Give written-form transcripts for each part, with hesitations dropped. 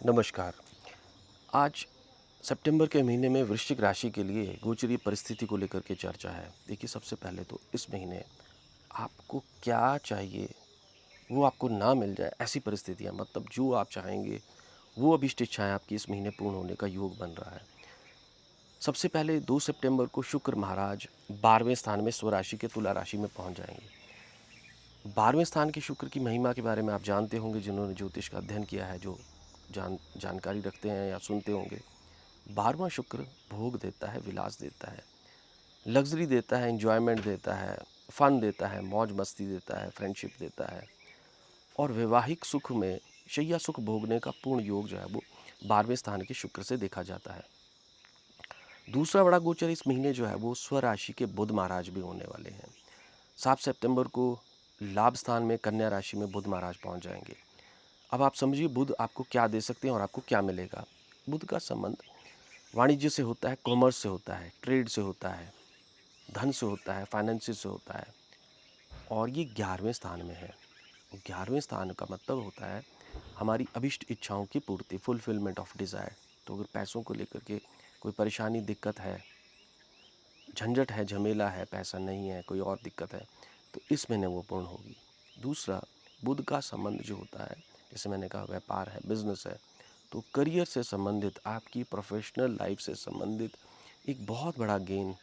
नमस्कार। आज सितंबर के महीने में वृश्चिक राशि के लिए गोचरीय परिस्थिति को लेकर के चर्चा है। देखिए, सबसे पहले तो इस महीने आपको क्या चाहिए, वो आपको ना मिल जाए, ऐसी परिस्थितियाँ मतलब जो आप चाहेंगे, वो अभीष्ट इच्छाएँ आपकी इस महीने पूर्ण होने का योग बन रहा है। सबसे पहले 2 सितंबर को शुक्र महाराज 12वें स्थान में स्वराशि के तुला राशि में पहुँच जाएँगे। 12वें स्थान के शुक्र की महिमा के बारे में आप जानते होंगे, जिन्होंने ज्योतिष का अध्ययन किया है, जो जानकारी रखते हैं या सुनते होंगे। 12वां शुक्र भोग देता है, विलास देता है, लग्ज़री देता है, एन्जॉयमेंट देता है, फ़न देता है, मौज-मस्ती देता है, फ्रेंडशिप देता है और वैवाहिक सुख में शैय्या सुख भोगने का पूर्ण योग जो है वो 12वें स्थान के शुक्र से देखा जाता है। दूसरा बड़ा गोचर इस महीने जो है वो स्वराशि के बुध महाराज भी होने वाले हैं। 7 सितंबर को लाभ स्थान में कन्या राशि में बुध महाराज पहुँच जाएँगे। अब आप समझिए बुध आपको क्या दे सकते हैं और आपको क्या मिलेगा। बुध का संबंध वाणिज्य से होता है, कॉमर्स से होता है, ट्रेड से होता है, धन से होता है, फाइनेंसेस से होता है और ये 11वें स्थान में है। 11वें स्थान का मतलब होता है हमारी अभिष्ट इच्छाओं की पूर्ति, फुलफिलमेंट ऑफ डिज़ायर। तो अगर पैसों को लेकर के कोई परेशानी, दिक्कत है, झंझट है, झमेला है, पैसा नहीं है, कोई और दिक्कत है, तो इस महीने वो पूर्ण होगी। दूसरा, बुध का संबंध जो होता है, जैसे मैंने कहा व्यापार है, बिज़नेस है, तो करियर से संबंधित, आपकी प्रोफेशनल लाइफ से संबंधित एक बहुत बड़ा गेन,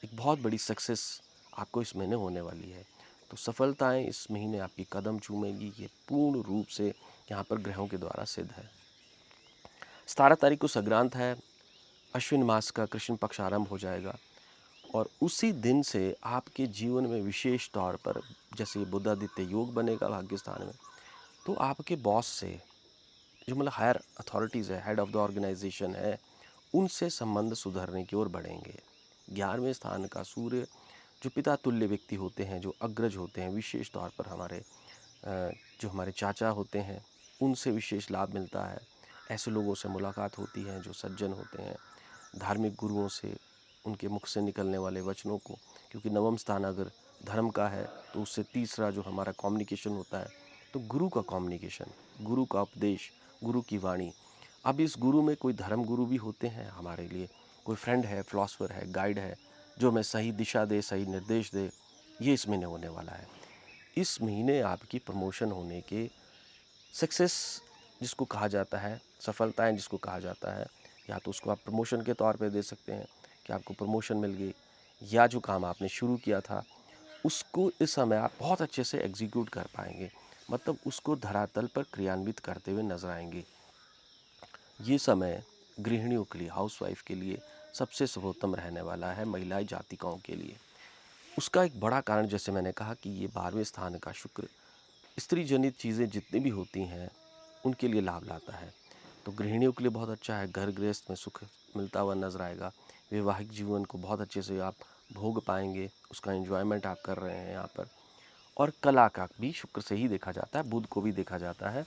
एक बहुत बड़ी सक्सेस आपको इस महीने होने वाली है। तो सफलताएं इस महीने आपकी कदम चूमेगी, ये पूर्ण रूप से यहाँ पर ग्रहों के द्वारा सिद्ध है। 17 तारीख को संक्रांत है, अश्विन मास का कृष्ण पक्ष आरंभ हो जाएगा और उसी दिन से आपके जीवन में विशेष तौर पर, जैसे ये बुधादित्य योग बनेगा भाग्य स्थान में, तो आपके बॉस से, जो मतलब हायर अथॉरिटीज़ है, हेड ऑफ द ऑर्गेनाइजेशन है, उनसे संबंध सुधरने की ओर बढ़ेंगे। 11वें स्थान का सूर्य, जो पिता तुल्य व्यक्ति होते हैं, जो अग्रज होते हैं, विशेष तौर पर जो हमारे चाचा होते हैं, उनसे विशेष लाभ मिलता है। ऐसे लोगों से मुलाकात होती है जो सज्जन होते हैं, धार्मिक गुरुओं से, उनके मुख से निकलने वाले वचनों को, क्योंकि नवम स्थान अगर धर्म का है तो उससे तीसरा जो हमारा कम्युनिकेशन होता है, तो गुरु का कम्युनिकेशन, गुरु का उपदेश, गुरु की वाणी। अब इस गुरु में कोई धर्म गुरु भी होते हैं हमारे लिए, कोई फ्रेंड है, फिलॉसफर है, गाइड है, जो हमें सही दिशा दे, सही निर्देश दे। ये इस महीने होने वाला है। इस महीने आपकी प्रमोशन होने के, सक्सेस जिसको कहा जाता है, सफलताएं जिसको कहा जाता है, या तो उसको आप प्रमोशन के तौर पे दे सकते हैं कि आपको प्रमोशन मिल गई, या जो काम आपने शुरू किया था उसको इस समय आप बहुत अच्छे से एग्जीक्यूट कर पाएंगे, मतलब उसको धरातल पर क्रियान्वित करते हुए नजर आएंगे। ये समय गृहिणियों के लिए, हाउसवाइफ के लिए सबसे सर्वोत्तम रहने वाला है, महिलाएं जातिकाओं के लिए। उसका एक बड़ा कारण, जैसे मैंने कहा, कि ये 12वें स्थान का शुक्र स्त्री जनित चीज़ें जितनी भी होती हैं उनके लिए लाभ लाता है। तो गृहिणियों के लिए बहुत अच्छा है, घर गृहस्थ में सुख मिलता हुआ नजर आएगा, वैवाहिक जीवन को बहुत अच्छे से आप भोग पाएंगे, उसका एंजॉयमेंट आप कर रहे हैं यहाँ पर। और कला का भी शुक्र से ही देखा जाता है, बुध को भी देखा जाता है,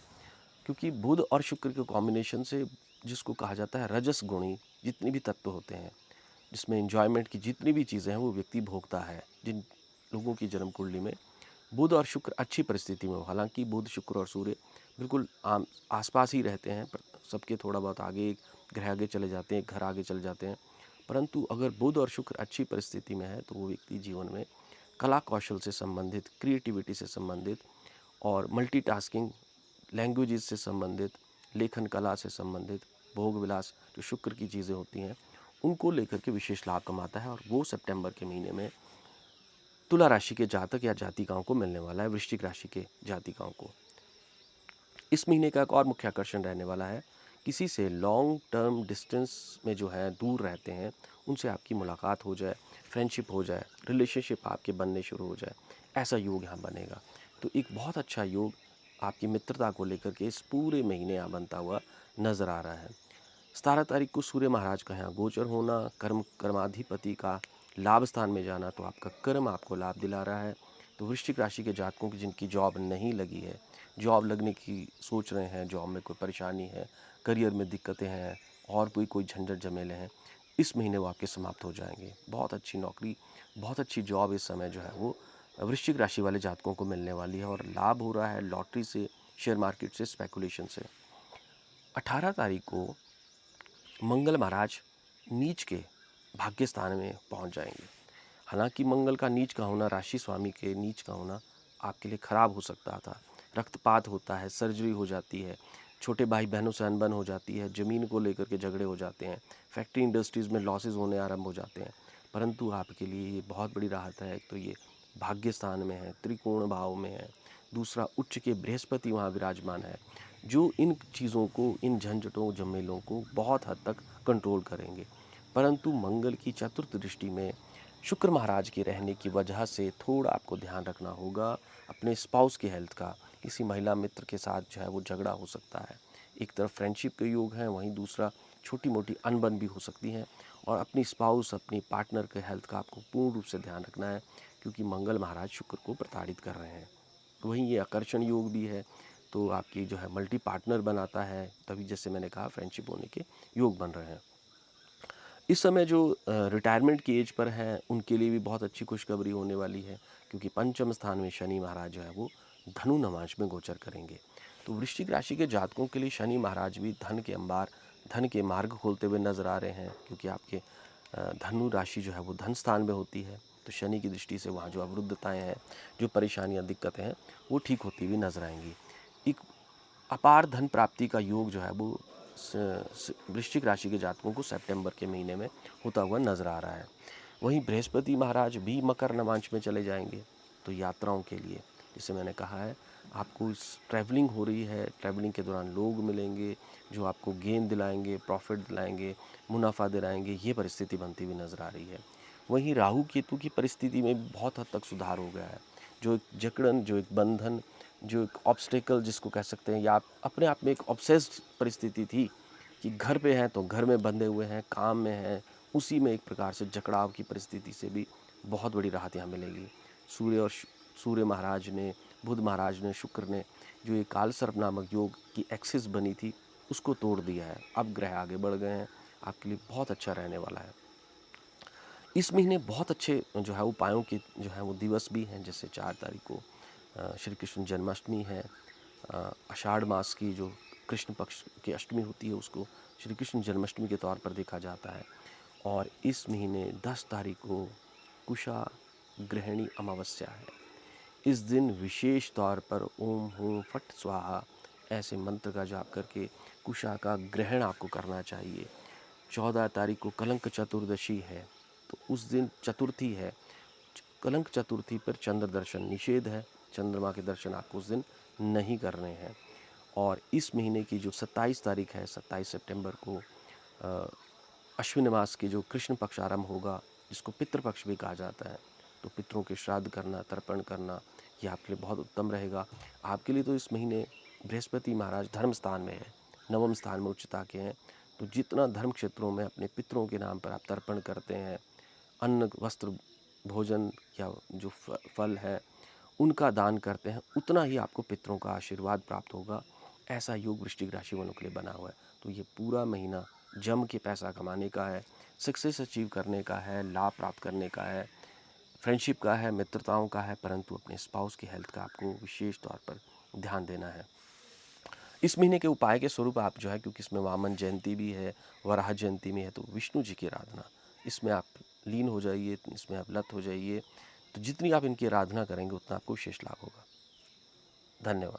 क्योंकि बुध और शुक्र के कॉम्बिनेशन से, जिसको कहा जाता है रजस गुणी जितने भी तत्व होते हैं, जिसमें एंजॉयमेंट की जितनी भी चीज़ें हैं वो व्यक्ति भोगता है। जिन लोगों की जन्म कुंडली में बुध और शुक्र अच्छी परिस्थिति में हो, हालांकि बुध, शुक्र और सूर्य बिल्कुल आम आसपास ही रहते हैं, पर सबके थोड़ा बहुत आगे, ग्रह आगे चले जाते हैं, घर आगे चले जाते हैं, परंतु अगर बुध और शुक्र अच्छी परिस्थिति में है तो वो व्यक्ति जीवन में कला कौशल से संबंधित, क्रिएटिविटी से संबंधित और मल्टीटास्किंग, लैंग्वेजेस से संबंधित, लेखन कला से संबंधित, भोग विलास, जो शुक्र की चीज़ें होती हैं, उनको लेकर के विशेष लाभ कमाता है। और वो सितंबर के महीने में तुला राशि के जातक या जातिकाओं को मिलने वाला है, वृश्चिक राशि के जातिकाओं को। इस महीने का एक और मुख्य आकर्षण रहने वाला है, किसी से लॉन्ग टर्म डिस्टेंस में जो है दूर रहते हैं, उनसे आपकी मुलाकात हो जाए, फ्रेंडशिप हो जाए, रिलेशनशिप आपके बनने शुरू हो जाए, ऐसा योग यहाँ बनेगा। तो एक बहुत अच्छा योग आपकी मित्रता को लेकर के इस पूरे महीने यहाँ बनता हुआ नजर आ रहा है। 17 तारीख को सूर्य महाराज का यहाँ गोचर होना, कर्माधिपति का लाभ स्थान में जाना, तो आपका कर्म आपको लाभ दिला रहा है। तो वृश्चिक राशि के जातकों की जिनकी जॉब नहीं लगी है, जॉब लगने की सोच रहे हैं, जॉब में कोई परेशानी है, करियर में दिक्कतें हैं और कोई झंझट झमेले हैं, इस महीने वो आपके समाप्त हो जाएंगे। बहुत अच्छी नौकरी, बहुत अच्छी जॉब इस समय जो है वो वृश्चिक राशि वाले जातकों को मिलने वाली है और लाभ हो रहा है लॉटरी से, शेयर मार्केट से, स्पेकुलेशन से। 18 तारीख को मंगल महाराज नीच के भाग्य स्थान में पहुंच जाएंगे। हालांकि मंगल का नीच का होना, राशि स्वामी के नीच का होना आपके लिए खराब हो सकता था। रक्तपात होता है, सर्जरी हो जाती है, छोटे भाई बहनों से अनबन हो जाती है, ज़मीन को लेकर के झगड़े हो जाते हैं, फैक्ट्री इंडस्ट्रीज़ में लॉसेस होने आरंभ हो जाते हैं। परंतु आपके लिए ये बहुत बड़ी राहत है। एक तो ये भाग्य स्थान में है, त्रिकोण भाव में है, दूसरा उच्च के बृहस्पति वहाँ विराजमान है, जो इन चीज़ों को, इन झंझटों झमेलों को बहुत हद तक कंट्रोल करेंगे। परंतु मंगल की चतुर्थ दृष्टि में शुक्र महाराज के रहने की वजह से थोड़ा आपको ध्यान रखना होगा अपने स्पाउस की हेल्थ का। किसी महिला मित्र के साथ जो है वो झगड़ा हो सकता है। एक तरफ फ्रेंडशिप के योग हैं, वहीं दूसरा छोटी मोटी अनबन भी हो सकती है। और अपनी स्पाउस, अपनी पार्टनर के हेल्थ का आपको पूर्ण रूप से ध्यान रखना है, क्योंकि मंगल महाराज शुक्र को प्रताड़ित कर रहे हैं। वहीं ये आकर्षण योग भी है, तो आपकी जो है मल्टी पार्टनर बनाता है, तभी जैसे मैंने कहा फ्रेंडशिप होने के योग बन रहे हैं। इस समय जो रिटायरमेंट की एज पर हैं उनके लिए भी बहुत अच्छी खुशखबरी होने वाली है, क्योंकि पंचम स्थान में शनि महाराज जो है वो धनु नवांश में गोचर करेंगे। तो वृश्चिक राशि के जातकों के लिए शनि महाराज भी धन के अंबार, धन के मार्ग खोलते हुए नजर आ रहे हैं, क्योंकि आपके धनु राशि जो है वो धन स्थान में होती है। तो शनि की दृष्टि से वहाँ जो अवरुद्धताएँ हैं, जो परेशानियाँ, दिक्कतें हैं, वो ठीक होती हुई नजर आएंगी। एक अपार धन प्राप्ति का योग जो है वो वृश्चिक राशि के जातकों को सितंबर के महीने में होता हुआ नजर आ रहा है। वहीं बृहस्पति महाराज भी मकर नवांश में चले जाएंगे, तो यात्राओं के लिए, जैसे मैंने कहा है, आपको इस ट्रैवलिंग हो रही है, ट्रैवलिंग के दौरान लोग मिलेंगे जो आपको गेन दिलाएंगे, प्रॉफिट दिलाएंगे, मुनाफा दिलाएंगे, ये परिस्थिति बनती हुई नजर आ रही है। वहीं राहु केतु की परिस्थिति में बहुत हद तक सुधार हो गया है। जो एक जकड़न, जो एक बंधन, जो एक ऑब्स्टेकल जिसको कह सकते हैं, या आप अपने आप में एक ऑब्सेस्ड परिस्थिति थी कि घर पे हैं तो घर में बंधे हुए हैं, काम में हैं, उसी में एक प्रकार से जकड़ाव की परिस्थिति से भी बहुत बड़ी राहत यहाँ मिलेगी। सूर्य और सूर्य महाराज ने, बुध महाराज ने, शुक्र ने जो ये काल सर्प नामक योग की एक्सिस बनी थी उसको तोड़ दिया है। अब ग्रह आगे बढ़ गए हैं, आपके लिए बहुत अच्छा रहने वाला है। इस महीने बहुत अच्छे जो है उपायों के जो है वो दिवस भी हैं। जैसे 4 तारीख को श्री कृष्ण जन्माष्टमी है। आषाढ़ मास की जो कृष्ण पक्ष की अष्टमी होती है उसको श्री कृष्ण जन्माष्टमी के तौर पर देखा जाता है। और इस महीने 10 तारीख को कुशा ग्रहणी अमावस्या है। इस दिन विशेष तौर पर ओम हूं फट स्वाहा ऐसे मंत्र का जाप करके कुशा का ग्रहण आपको करना चाहिए। 14 तारीख को कलंक चतुर्दशी है, तो उस दिन चतुर्थी है। कलंक चतुर्थी पर चंद्र दर्शन निषेध है, चंद्रमा के दर्शन आपको उस दिन नहीं करने हैं। और इस महीने की जो 27 तारीख है, 27 सितंबर को अश्विन मास के जो कृष्ण पक्ष आरंभ होगा, जिसको पितृपक्ष भी कहा जाता है, तो पितरों के श्राद्ध करना, तर्पण करना, ये आपके लिए बहुत उत्तम रहेगा। आपके लिए तो इस महीने बृहस्पति महाराज धर्म स्थान में है, नवम स्थान में उच्चता के हैं। तो जितना धर्म क्षेत्रों में अपने पितरों के नाम पर आप तर्पण करते हैं, अन्न, वस्त्र, भोजन या जो फल है उनका दान करते हैं, उतना ही आपको पितरों का आशीर्वाद प्राप्त होगा। ऐसा योग वृश्चिक राशि वालों के लिए बना हुआ है। तो ये पूरा महीना जम के पैसा कमाने का है, सक्सेस अचीव करने का है, लाभ प्राप्त करने का है, फ्रेंडशिप का है, मित्रताओं का है, परंतु अपने स्पाउस की हेल्थ का आपको विशेष तौर पर ध्यान देना है। इस महीने के उपाय के स्वरूप आप जो है, क्योंकि इसमें वामन जयंती भी है, वराह जयंती भी है, तो विष्णु जी की आराधना इसमें आप लीन हो जाइए, इसमें आप लत हो जाइए। तो जितनी आप इनकी आराधना करेंगे उतना आपको विशेष लाभ होगा। धन्यवाद।